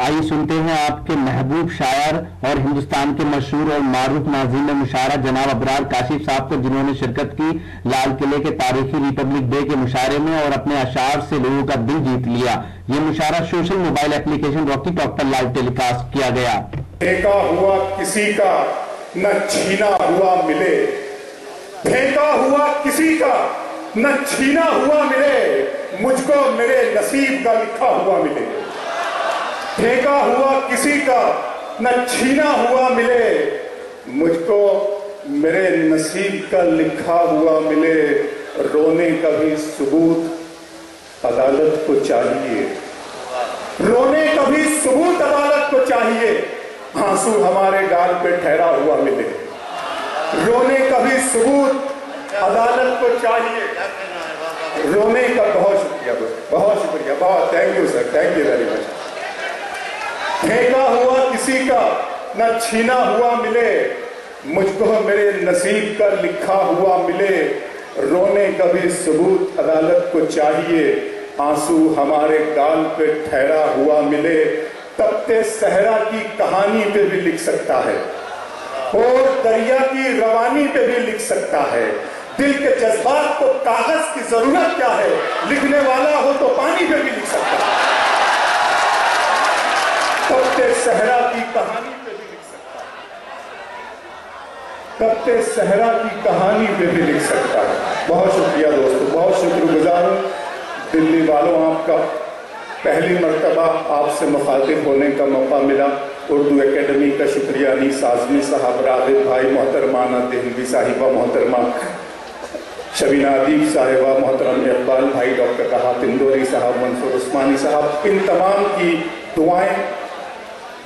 آئیے سنتے ہیں آپ کے محبوب شاعر اور ہندوستان کے مشہور اور معروف ناظرین مشاعرہ جناب ابرار کاشف صاحب کو، جنہوں نے شرکت کی لال قلعے کے تاریخی ریپبلک ڈے کے مشاعرے میں اور اپنے اشعار سے لوگوں کا دل جیت لیا۔ یہ مشاعرہ سوشل موبائل اپلیکیشن راکی ٹاک پر لائیو ٹیلی کاسٹ کیا گیا۔ پھینکا ہوا کسی کا نہ چھینا ہوا ملے، پھینکا ہوا کسی کا نہ چھینا ہوا ملے، مجھ کو میرے نصیب کا لکھا ہوا ملے۔ پھینکا ہوا کسی کا نہ چھینا ہوا ملے، مجھ کو میرے نصیب کا لکھا ہوا ملے۔ رونے کا بھی ثبوت عدالت کو چاہیے، رونے کا بھی ثبوت عدالت کو چاہیے، آنسو ہمارے گال پہ ٹھہرا ہوا ملے۔ رونے کا بھی ثبوت عدالت کو چاہیے، رونے کا بہت شکریہ، بہت شکریہ، بہت thank you sir, thank you very much. پھینکا ہوا کسی کا نہ چھینا ہوا ملے، مجھ کو میرے نصیب کا لکھا ہوا ملے۔ رونے کا بھی ثبوت عدالت کو چاہیے، آنسو ہمارے گال پہ ٹھہرا ہوا ملے۔ تپتے صحرا کی کہانی پہ بھی لکھ سکتا ہے اور دریا کی روانی پہ بھی لکھ سکتا ہے۔ دل کے جذبات کو کاغذ کی ضرورت کیا ہے، لکھنے والا ہو تو پانی پہ بھی لکھ سکتا ہے۔ تپتے صحرا کی کہانی پہ بھی لکھ سکتا ہے، تپتے صحرا کی کہانی پہ بھی لکھ سکتا ہے۔ بہت شکریہ دوستو، بہت شکر گزار ہوں دلی والوں، آپ کا پہلی مرتبہ آپ سے مخاطب ہونے کا موقع ملا۔ اردو اکیڈمی کا شکریہ، انیس اعظمی صاحب، راغب بھائی، محترمانہ دہلوی صاحبہ محترمہ شبینہ ادیب صاحبہ، محترم اقبال بھائی، ڈاکٹر راحت اندوری صاحب، منصور عثمانی صاحب، ان تمام کی دعائیں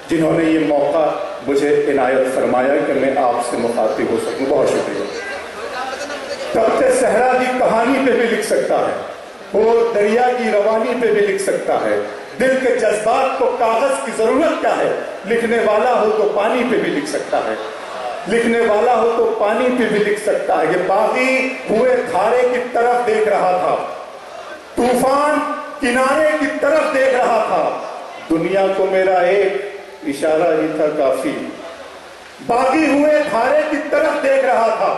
جنہوں نے یہ موقع مجھے عنایت فرمایا کہ میں آپ سے مخاطب ہو سکوں، بہت شکریہ۔ تپتے صحرا کی کہانی پہ بھی لکھ سکتا ہے اور دریا کی روانی پہ بھی لکھ سکتا ہے۔ دل کے جذبات کو کاغذ کی ضرورت کیا ہے، لکھنے والا ہو تو پانی پہ بھی لکھ سکتا ہے، لکھنے والا ہو تو پانی پہ بھی لکھ سکتا ہے۔ یہ باغی ہوئے کھارے کی طرف دیکھ رہا تھا، طوفان کنارے کی طرف دیکھ رہا تھا، دنیا کو میرا ایک اشارہ ہی تھا کافی۔ باغی ہوئے کھارے کی طرف دیکھ رہا تھا،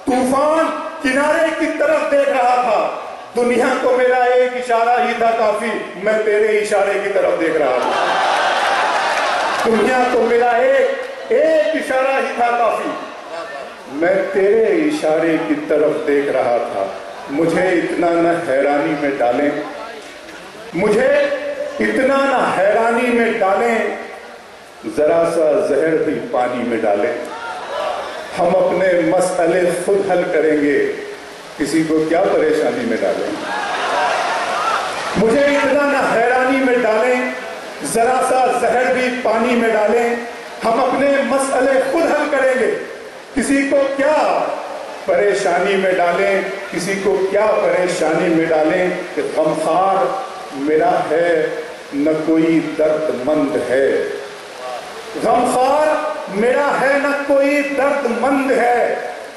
طوفان کنارے کی طرف دیکھ رہا تھا، دنیا کو میرا ایک اشارہ ہی تھا کافی۔ میں تیرے اشارے کی طرف دیکھ رہا تھا، دنیا کو میرا ایک اشارہ ہی تھا کافی، میں تیرے اشارے کی طرف دیکھ رہا تھا۔ مجھے اتنا نہ حیرانی میں ڈالیں، مجھے اتنا نہ حیرانی میں ڈالیں، ذرا سا زہر بھی پانی میں ڈالیں۔ ہم اپنے مسئلے خود حل کریں گے، کسی کو کیا پریشانی میں ڈالیں۔ مجھے اتنا نہ حیرانی میں ڈالیں، ذرا سا زہر بھی پانی میں ڈالیں۔ ہم اپنے مسئلے خود حل کریں گے، کسی کو کیا پریشانی میں ڈالیں، کسی کو کیا پریشانی میں ڈالیں۔ کہ غمخوار میرا ہے نہ کوئی درد مند ہے، غمخوار میرا ہے نہ کوئی درد مند ہے،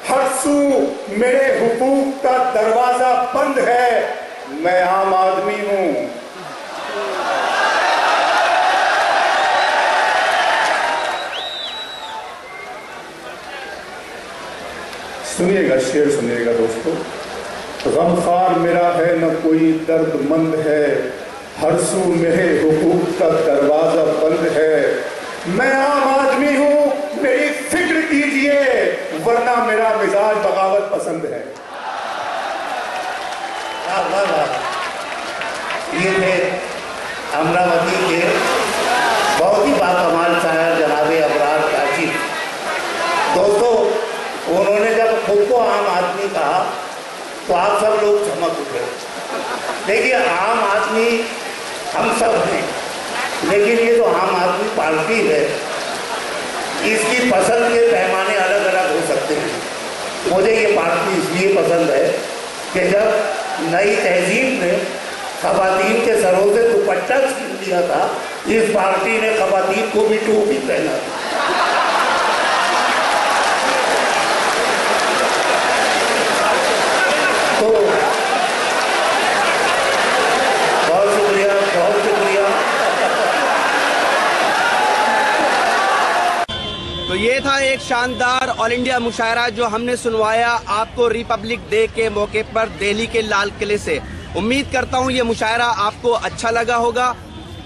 ہر سو میرے حقوق کا دروازہ بند ہے، میں عام آدمی ہوں۔ سنیے گا شعر، سنیے گا دوستو۔ غمخوار میرا ہے نہ کوئی درد مند ہے، ہر سو میرے حقوق کا دروازہ بند ہے، میں عام آدمی ہوں، میری فکر کیجئے ورنہ میرا مزاج بغاوت پسند ہے۔ یہ تھے امراوتی کے بہت ہی باکمال شاعر جناب ابرار کاشف۔ دوستو، انہوں نے جب خود کو عام آدمی کہا تو آپ سب لوگ چمک اٹھے۔ دیکھیے، عام آدمی ہم سب ہیں، لیکن یہ جو عام آدمی پارٹی ہے، اس کی پسند کے پیمانے الگ الگ ہو سکتے ہیں۔ مجھے یہ پارٹی اس لیے پسند ہے کہ جب نئی تہذیب نے خواتین کے سروں سے دوپٹہ چھین لیا تھا، اس پارٹی نے خواتین کو بھی ٹوپی پہنا تھا۔ تو بہت شکریہ، بہت شکریہ۔ تو یہ تھا ایک شاندار آل انڈیا مشاعرہ جو ہم نے سنوایا آپ کو ریپبلک ڈے کے موقع پر دہلی کے لال قلعے سے۔ امید کرتا ہوں یہ مشاعرہ آپ کو اچھا لگا ہوگا۔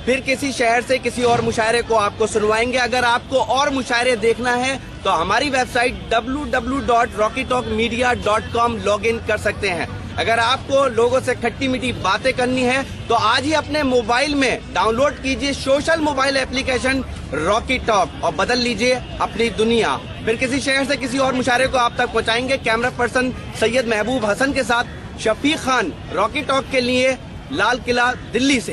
پھر کسی شہر سے کسی اور مشاعرے کو آپ کو سنوائیں گے۔ اگر آپ کو اور مشاعرے دیکھنا ہے تو ہماری web site www.rockytalkmedia.com log in کر سکتے ہیں۔ اگر آپ کو لوگوں سے کھٹی میٹھی باتیں کرنی ہے تو آج ہی اپنے موبائل میں ڈاؤن لوڈ کیجئے سوشل موبائل اپلیکیشن راکی ٹاک اور بدل لیجئے اپنی دنیا۔ پھر کسی شہر سے کسی اور مشاعرے کو آپ تک پہنچائیں گے۔ کیمرہ پرسن سید محبوب حسن کے ساتھ شفیق خان، راکی ٹاک کے لیے، لال قلعہ، دلی سے۔